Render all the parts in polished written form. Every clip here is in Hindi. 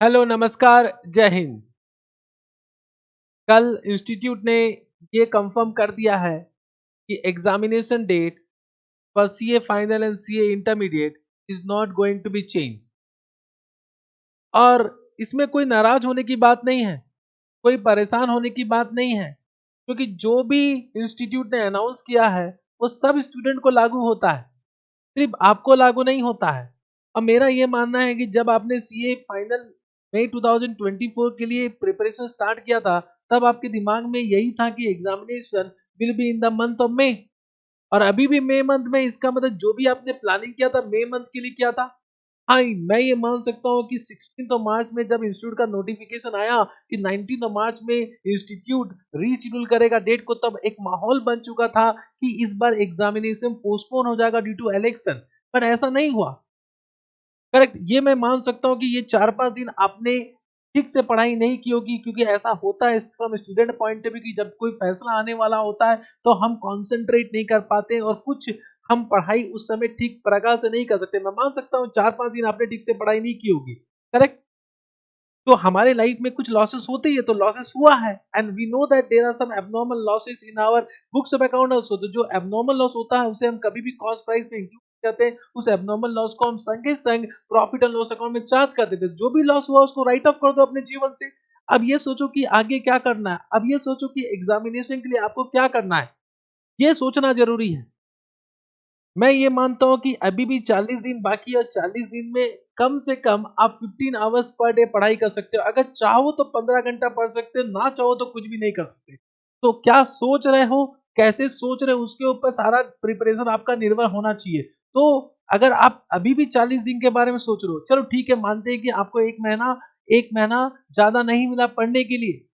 हेलो नमस्कार जय हिंद। कल इंस्टीट्यूट ने ये कंफर्म कर दिया है कि examination date for CA final and CA intermediate is not going to be change. और इसमें कोई नाराज होने की बात नहीं है, कोई परेशान होने की बात नहीं है, क्योंकि जो भी इंस्टीट्यूट ने अनाउंस किया है वो सब स्टूडेंट को लागू होता है, सिर्फ आपको लागू नहीं होता है। और मेरा ये मानना है कि जब आपने सीए फाइनल मई 2024 के लिए प्रिपरेशन स्टार्ट किया था, तब आपके दिमाग में यही था कि examination will be in the month of May. और अभी भी मई मंथ में, इसका मतलब जो भी आपने प्लानिंग किया था मई मंथ के लिए किया था। हाँ, मैं ये मान सकता हूँ कि 16 मार्च में जब इंस्टीट्यूट का नोटिफिकेशन आया कि 19 मार्च में इंस्टीट्यूट रीशेड्यूल करेगा डेट को, तब एक माहौल बन चुका था कि इस बार एग्जामिनेशन पोस्टपोन हो जाएगा ड्यू टू इलेक्शन। पर ऐसा नहीं हुआ। करेक्ट, ये मैं मान सकता हूँ कि ये 4-5 दिन आपने ठीक से पढ़ाई नहीं की होगी, क्योंकि ऐसा होता है from student point of view कि जब कोई फैसला आने वाला होता है तो हम कंसंट्रेट नहीं कर पाते और कुछ हम पढ़ाई उस समय ठीक प्रकार से नहीं कर सकते। मैं मान सकता हूँ 4-5 दिन आपने ठीक से पढ़ाई नहीं की होगी। करेक्ट। तो हमारे लाइफ में कुछ लॉसेस होते ही है, तो लॉसेस हुआ है and we know that there are some abnormal losses in our books of account also. तो जो एबनॉर्मल लॉस होता है उसे हम कभी भी कॉस्ट प्राइस में इंक्लूड करते हैं, उस एबनॉर्मल लॉस को हम संगे संग प्रॉफिट एंड लॉस अकाउंट में चार्ज कर देते हैं। जो भी लॉस हुआ उसको राइट ऑफ कर दो अपने जीवन से। अब ये सोचो कि आगे क्या करना है, अब ये सोचो कि एग्जामिनेशन के लिए आपको क्या करना है, ये सोचना जरूरी है। मैं ये मानता हूँ कि अभी भी 40 दिन बाकी है और 40 दिन में कम से कम आप 15 आवर्स पर डे पढ़ाई कर सकते हो। अगर चाहो तो 15 घंटा पढ़ सकते हो, ना चाहो तो कुछ भी नहीं कर सकते। तो क्या सोच रहे हो, कैसे सोच रहे हो, उसके ऊपर सारा प्रिपरेशन आपका निर्भर होना चाहिए। तो अगर आप अभी भी 40 दिन के बारे में सोच रहे हो, चलो ठीक है, मानते हैं कि आपको एक महीना ज्यादा नहीं मिला पढ़ने के लिए,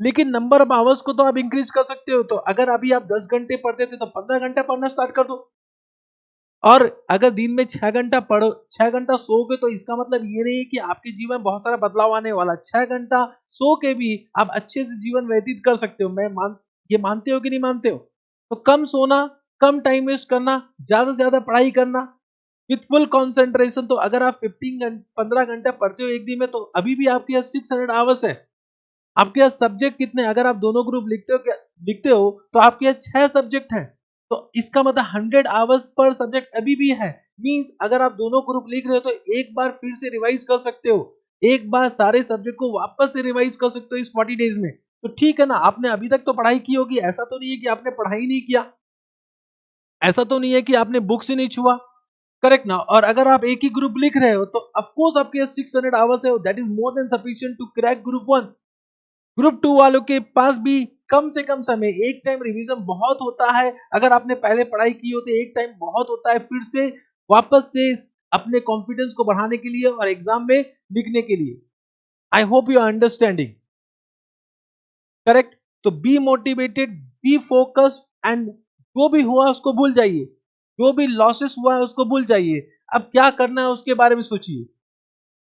लेकिन नंबर ऑफ आवर्स को तो आप इंक्रीज कर सकते हो। तो अगर अभी आप 10 घंटे पढ़ते थे तो 15 घंटा पढ़ना स्टार्ट कर दो। और अगर दिन में 6 घंटा पढ़ो, 6 घंटा सोओगे, तो इसका मतलब ये नहीं है कि आपके जीवन में बहुत सारा बदलाव आने वाला। 6 घंटा सो के भी आप अच्छे से जीवन व्यतीत कर सकते हो। ये मानते हो कि नहीं मानते हो? तो कम सोना, कम टाइम वेस्ट करना, ज्यादा से ज्यादा पढ़ाई करना विथ फुल कंसंट्रेशन। तो अगर आप 15 घंटा पढ़ते हो एक दिन में, तो अभी भी आपके पास 600 आवर्स है। आपके पास सब्जेक्ट कितने, अगर आप दोनों ग्रुप लिखते हो तो आपके पास 6 सब्जेक्ट हैं। तो इसका मतलब 100 आवर्स पर सब्जेक्ट अभी भी है। मींस अगर आप दोनों ग्रुप लिख रहे हो तो एक बार फिर से रिवाइज कर सकते हो, एक बार सारे सब्जेक्ट को वापस से रिवाइज कर सकते हो इस 40 डेज में। तो ठीक है ना, आपने अभी तक तो पढ़ाई की होगी, ऐसा तो नहीं है कि आपने पढ़ाई नहीं किया, ऐसा तो नहीं है कि आपने बुक्स ही नहीं छुआ। करेक्ट ना। और अगर आप एक ही ग्रुप लिख रहे हो तो ऑफकोर्स आपके 600 आवर्स है, that is more than sufficient to crack group 1। Group 2 वालों के पास भी कम से कम समय, एक टाइम रिवीजन बहुत होता है। अगर आपने पहले पढ़ाई की हो तो एक टाइम बहुत होता है फिर से वापस से अपने कॉन्फिडेंस को बढ़ाने के लिए और एग्जाम में लिखने के लिए। I hope you are understanding. Correct. तो be motivated, be focused and जो भी हुआ उसको भूल जाइए, जो भी लॉसेस हुआ है उसको भूल जाइए। अब क्या करना है उसके बारे में सोचिए।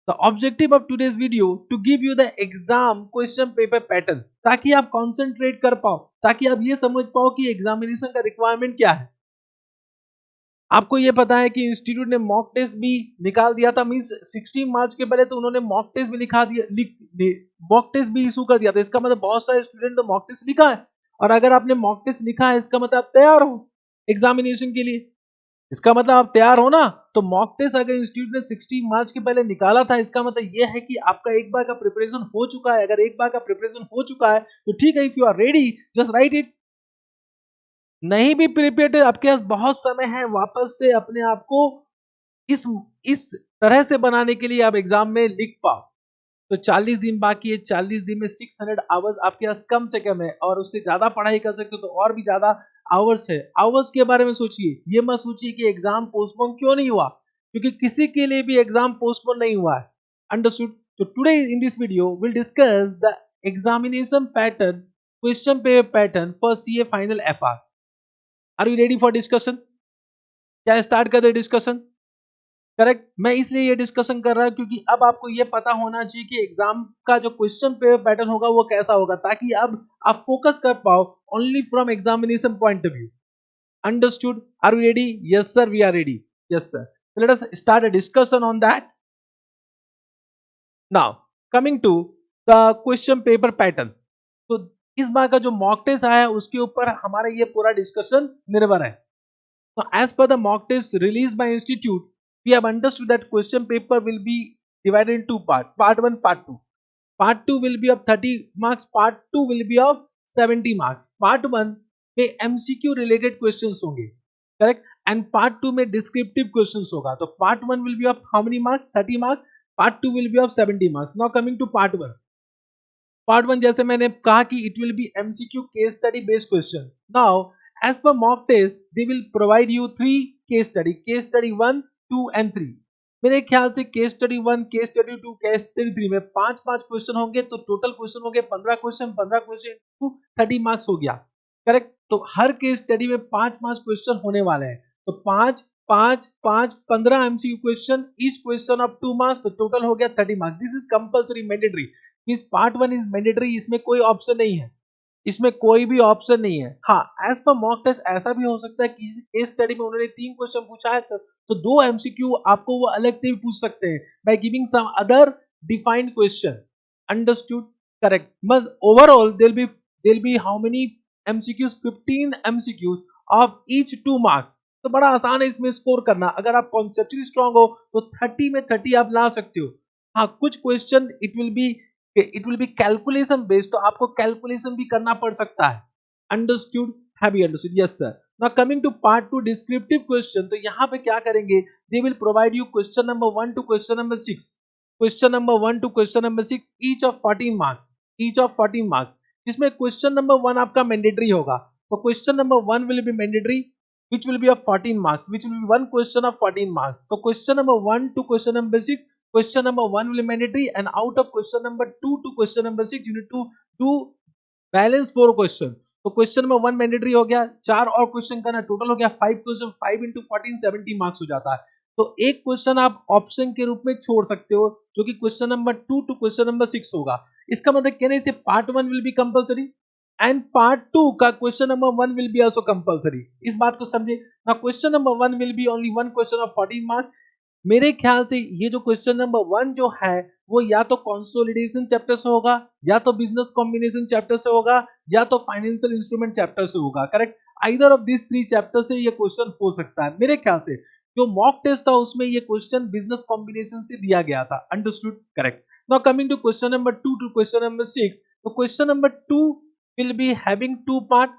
The objective of today's video to give you the exam question paper pattern, ताकि आप कंसंट्रेट कर पाओ, ताकि आप ये समझ पाओ कि एग्जामिनेशन का रिक्वायरमेंट क्या है। आपको ये पता है कि इंस्टीट्यूट ने मॉक टेस्ट भी निकाल दिया था। मींस 16 मार्च के पहले तो उन्होंने मॉक टेस्ट भी लिखा दिया, मॉक टेस्ट भी इशू कर दिया था। इसका मतलब बहुत सारे स्टूडेंट ने मॉक टेस्ट लिखा है, और अगर आपने मॉक टेस्ट लिखा है इसका मतलब आप तैयार हो एग्जामिनेशन के लिए। इसका मतलब आप तैयार हो ना। तो मॉक टेस्ट अगर इंस्टीट्यूट ने 16 मार्च के पहले निकाला था, इसका मतलब यह है कि आपका एक बार का प्रिपरेशन हो चुका है। अगर एक बार का प्रिपरेशन हो चुका है तो ठीक है, if you are ready just write it. नहीं भी प्रिपेयर्ड, आपके पास बहुत समय है वापस से अपने आप को इस इस तरह से बनाने के लिए आप एग्जाम में लिख पाओ। तो 40 दिन बाकी है, 40 दिन में 600 आवर्स आपके पास कम से कम है, और उससे ज्यादा पढ़ाई कर सकते हो तो और भी ज्यादा आवर्स है। आवर्स के बारे में सोचिए, ये मत सोचिए कि एग्जाम पोस्टपोन क्यों नहीं हुआ, क्योंकि किसी के लिए भी एग्जाम पोस्टपोन नहीं हुआ है। अंडरस्टूड। तो today in this video will discuss the examination pattern, question paper pattern for CA final FR. Are you ready for discussion? क्या स्टार्ट कर दे डिस्कशन? करेक्ट। मैं इसलिए ये डिस्कशन कर रहा हूं क्योंकि अब आपको ये पता होना चाहिए कि एग्जाम का जो क्वेश्चन पेपर पैटर्न होगा वो कैसा होगा, ताकि अब आप फोकस कर पाओ only from examination point of view. Understood? Are we ready? Yes sir, we are ready. Yes sir. Let us start a discussion on that. Now coming to the question paper pattern. तो इस बार का जो मॉक टेस्ट आया है उसके ऊपर हमारा ये पूरा डिस्कशन निर्भर है। So as per the mock test released by institute, we have understood that question paper will be divided in two parts. Part 1, Part 2. Part 2 will be of 30 marks. Part 2 will be of 70 marks. Part 1 में MCQ related questions होंगे, correct? And Part 2 में descriptive questions होगा. तो Part 1 will be of how many marks? 30 marks. Part 2 will be of 70 marks. Now coming to Part 1. Part 1 जैसे मैंने कहा कि it will be MCQ case study based question. Now as per mock test they will provide you 3 case study 1, 2 and 3. मेरे ख्याल से case study 1, case study 2, case study 3 में 5-5 क्वेश्चन होंगे, तो टोटल क्वेश्चन हो गए 15 क्वेश्चन, 15 क्वेश्चन टू 30 मार्क्स हो गया, करेक्ट। तो हर केस स्टडी में 5-5 क्वेश्चन होने वाले हैं, तो 5 5 5 15 MCQ question, each question of 2 marks, तो टोटल हो गया 30 marks. This is compulsory mandatory, means part 1 is mandatory, इसमें कोई ऑप्शन नहीं है, इसमें कोई भी ऑप्शन नहीं है। हाँ, एज पर मॉक टेस्ट ऐसा भी हो सकता है कि किसी केस स्टडी में उन्होंने 3 क्वेश्चन पूछा है तो 2 एमसीक्यू आपको वो अलग से भी पूछ सकते हैं by giving some other defined question. Understood, correct. बस overall there be how many MCQs, 15 MCQs of each 2 marks. तो बड़ा आसान है इसमें स्कोर करना, अगर आप कॉन्सेप्चुअली स्ट्रांग हो तो 30 में 30 आप ला सकते हो। हाँ, कुछ question it will be calculation based, तो आपको कैलकुलेशन भी करना पड़ सकता है। Understood, have you understood? Yes sir. Now coming to part 2 descriptive question, तो यहाँ पे क्या करेंगे, they will provide you question number 1 to question number 6, question number 1 to question number 6, each of 14 marks, each of 14 marks, जिसमें क्वेश्चन नंबर 1 आपका मैंडेटरी होगा। तो question number 1 will be mandatory which will be of 14 marks, which will be one question of 14 marks. So question number 1 to question number 6, question number 1 will be mandatory, and out of question number 2 to question number 6 you need to do balance 4 question. तो क्वेश्चन नंबर 1 मैंडेटरी हो गया, 4 और क्वेश्चन करना, टोटल हो गया 5 क्वेश्चन, 5 into 14 70 मार्क्स हो जाता है। तो एक क्वेश्चन आप ऑप्शन के रूप में छोड़ सकते हो, जो कि question number 2 to question number 6 होगा। इसका मतलब कहने से part 1 will be compulsory and part 2 का question number 1 will be also compulsory. इस बात को समझे ना, question number 1 will be only one question of 14 marks. मेरे ख्याल से ये जो क्वेश्चन नंबर 1 जो है वो या तो कंसोलिडेशन चैप्टर से होगा, या तो बिजनेस कॉम्बिनेशन चैप्टर से होगा, या तो फाइनेंशियल इंस्ट्रूमेंट चैप्टर से होगा, correct. Either of this 3 chapter से ये क्वेश्चन हो सकता है। मेरे ख्याल से जो मॉक टेस्ट था उसमें ये क्वेश्चन बिजनेस कॉम्बिनेशन से दिया गया था। Understood, correct. Now coming to question number 2 to question number 6, तो question number 2 will be having 2 part,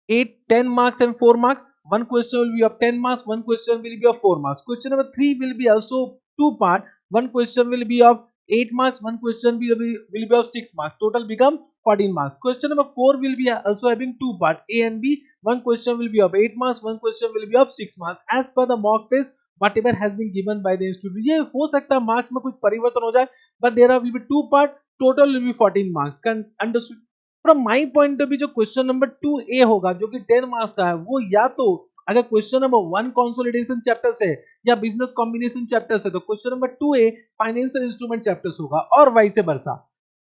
8 10 marks and 4 marks. One question will be of 10 marks, one question will be of 4 marks. Question number 3 will be also 2 part, one question will be of 8 marks, one question will be of 6 marks, total become 14 marks. Question number 4 will be also having 2 part, A and B, one question will be of 8 marks, one question will be of 6 marks as per the mock test whatever has been given by the institute. ये हो सकता है मार्क्स में कुछ परिवर्तन हो जाए, but there will be 2 part, total will be 14 marks. Can understood? From my point of view जो क्वेश्चन नंबर 2A होगा जो कि 10 मार्क्स का है, वो या तो अगर क्वेश्चन नंबर 1 कंसोलिडेशन चैप्टर से या बिजनेस कॉम्बिनेशन चैप्टर से, तो question number 2A financial instrument chapter से होगा, और वाइस वर्सा।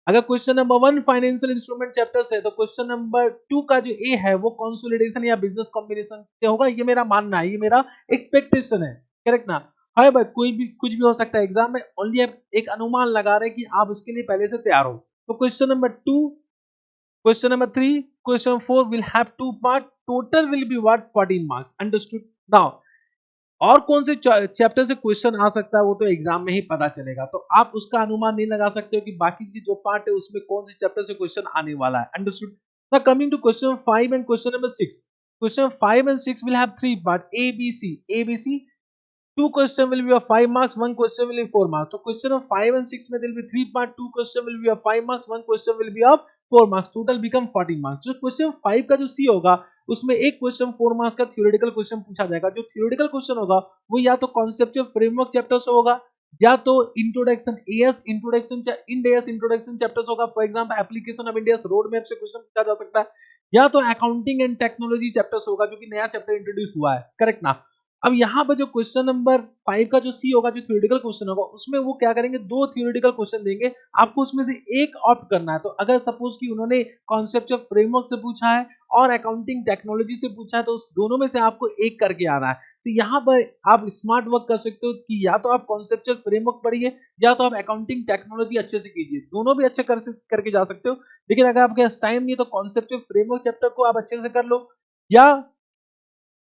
अगर question number 1 financial instrument chapter से, तो क्वेश्चन नंबर 2 का जो A है वो कंसोलिडेशन या बिजनेस कॉम्बिनेशन से होगा। ये मेरा मानना है, ये मेरा एक्सपेक्टेशन है, करेक्ट ना। है भाई, कोई भी कुछ भी हो सकता है एग्जाम में, ओनली आप एक अनुमान लगा रहे हैं कि आप उसके लिए पहले से तैयार हो। तो question number 2, question number 3, question 4 will have 2 part, total will be what 14 marks. Understood? Now और कौन से चैप्टर से क्वेश्चन आ सकता है वो तो एग्जाम में ही पता चलेगा, तो आप उसका अनुमान नहीं लगा सकते हो कि बाकी की जो पार्ट है उसमें कौन से चैप्टर से क्वेश्चन आने वाला है। Understood? Now coming to question 5 and question number 6, question 5 and 6 will have 3 part, ABC. Two question will be of 5 marks, one question will be 4 marks. So question of 5 and 6 में there will be 3 part, two question will be of 5 marks, one question will be of 4 marks. Total become 14 marks. जो question 5 का जो C होगा उसमें एक क्वेश्चन 4 मार्क्स का थ्योरेटिकल क्वेश्चन पूछा जाएगा। जो थ्योरेटिकल क्वेश्चन होगा वो या तो कॉन्सेप्चुअल फ्रेमवर्क चैप्टर से होगा, या तो introduction as introduction Ind AS introduction chapter से होगा। For example application of India's road map से क्वेश्चन पूछा जा सकता है, या तो अकाउंटिंग एंड टेक्नोलॉजी चैप्टर से होगा जो कि नया चैप्टर इंट्रोड्यूस हुआ है, करेक्ट ना। अब यहाँ पर जो क्वेश्चन नंबर 5 का जो सी होगा, जो थ्योरेटिकल क्वेश्चन होगा, उसमें वो क्या करेंगे, 2 थ्योरेटिकल क्वेश्चन देंगे, आपको उसमें से एक ऑप्ट करना है। तो अगर सपोज कि उन्होंने कॉन्सेप्चुअल फ्रेमवर्क से पूछा है और अकाउंटिंग टेक्नोलॉजी से पूछा है, तो उस दोनों में से आपको एक करके आना है। तो यहाँ पर आप स्मार्ट वर्क कर सकते हो कि या तो आप कॉन्सेप्चुअल फ्रेमवर्क पढ़िए या तो आप अकाउंटिंग टेक्नोलॉजी अच्छे से कीजिए, दोनों भी अच्छे करके जा सकते हो। लेकिन अगर आपके पास टाइम नहीं है तो कॉन्सेप्चुअल फ्रेमवर्क चैप्टर को आप अच्छे से कर लो या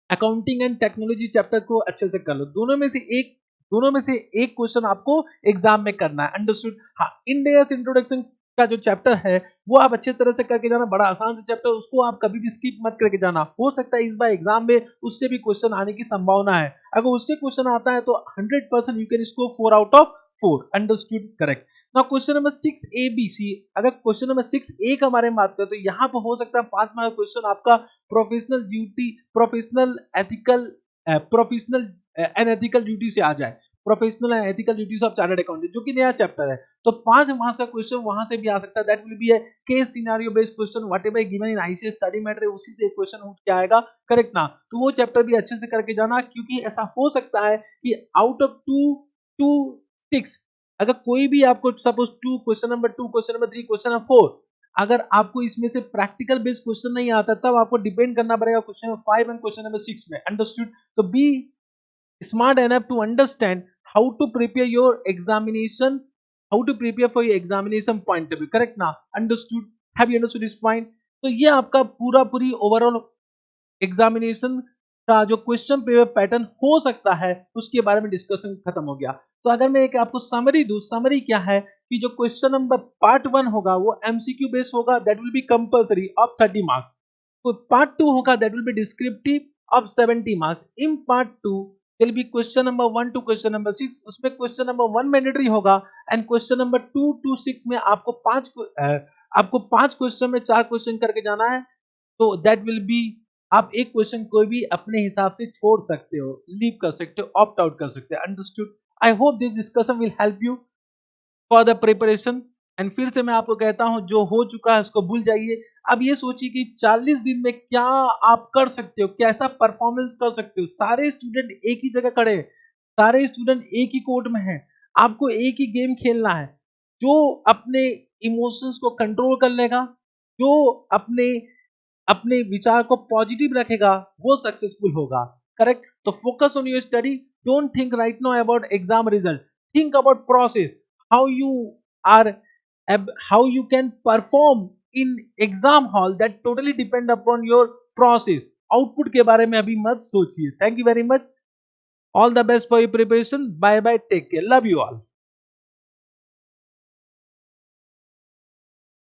अकाउंटिंग एंड टेक्नोलॉजी चैप्टर को अच्छे से कर लो। दोनों में से एक क्वेश्चन आपको एग्जाम में करना है। अंडरस्टूड? हाँ, इंडियस इंट्रोडक्शन का जो चैप्टर है वो आप अच्छे तरह से करके जाना, बड़ा आसान से चैप्टर, उसको आप कभी भी स्किप मत करके जाना। हो सकता है इस बार एग्जाम में उससे भी क्वेश्चन आने की संभावना है। अगर उससे क्वेश्चन आता है तो 100% you can score 4 out of 4। Understood? Correct. Now question number 6 A B C, अगर क्वेश्चन नंबर 6 ए का बारे में बात करें तो यहाँ पर हो सकता है 5 मार्क क्वेश्चन आपका professional duty, professional ethical professional unethical duty से आ जाए। Professional and ethical duties of chartered accountant जो कि नया चैप्टर है, तो 5 मार्क्स का क्वेश्चन वहां से भी आ सकता है। That will be A case scenario based question, whatever given in ICS study matter, उसी से एक क्वेश्चन उठ के आएगा। करेक्ट ना? तो वो चैप्टर भी अच्छे से करके जाना, क्योंकि ऐसा हो सकता है कि आउट ऑफ 2 टू 6 अगर कोई भी आपको suppose 2 question number 2 question number 3 question number 4 अगर आपको इसमें से प्रैक्टिकल बेस्ड क्वेश्चन नहीं आता तब आपको डिपेंड करना पड़ेगा question number 5 and question number 6 में। अंडरस्टूड? तो B smart enough to understand how to prepare your examination, how to prepare for your examination point of view. Correct ना? Understood? Have you understood this point? तो ये आपका पूरी ओवरऑल एग्जामिनेशन का जो क्वेश्चन पेपर पैटर्न हो सकता है उसके बारे में डिस्कशन खत्म हो गया। तो अगर मैं एक आपको समरी दूं, समरी क्या है कि जो क्वेश्चन नंबर पार्ट 1 होगा वो एमसीक्यू बेस्ड होगा, that will be compulsory of 30 marks. तो पार्ट 2 होगा, that will be descriptive of 70 marks. In part 2 will be question number 1 to question number 6, उसमें question number 1 मैंडेटरी होगा एंड question number 2 to 6 में आपको 5 क्वेश्चन में 4 क्वेश्चन करके जाना है। तो दैट विल बी आप एक क्वेश्चन कोई भी अपने हिसाब से छोड़ सकते हो, लीव कर सकते हो, ऑप्ट आउट कर सकते हो। Understood? I hope this discussion will help you for the preparation. And फिर से मैं आपको कहता हूं जो हो चुका है उसको भूल जाइए। अब ये सोचिए कि 40 दिन में क्या आप कर सकते हो, कैसा परफॉर्मेंस कर सकते हो। सारे स्टूडेंट एक ही जगह खड़े हैं, सारे स्टूडेंट एक ही कोर्ट में हैं, आपको एक ही गेम खेलना है। जो अपने इमोशंस को कंट्रोल कर लेगा, जो अपने अपने विचार को पॉजिटिव रखेगा, वो सक्सेसफुल होगा। करेक्ट? तो focus on your study, don't think right now about exam result, think about process, how you are how you can perform in exam hall, that totally depend upon your process। Output के बारे में अभी मत सोचिए। Thank you very much, all the best for your preparation, bye bye, take care, love you all.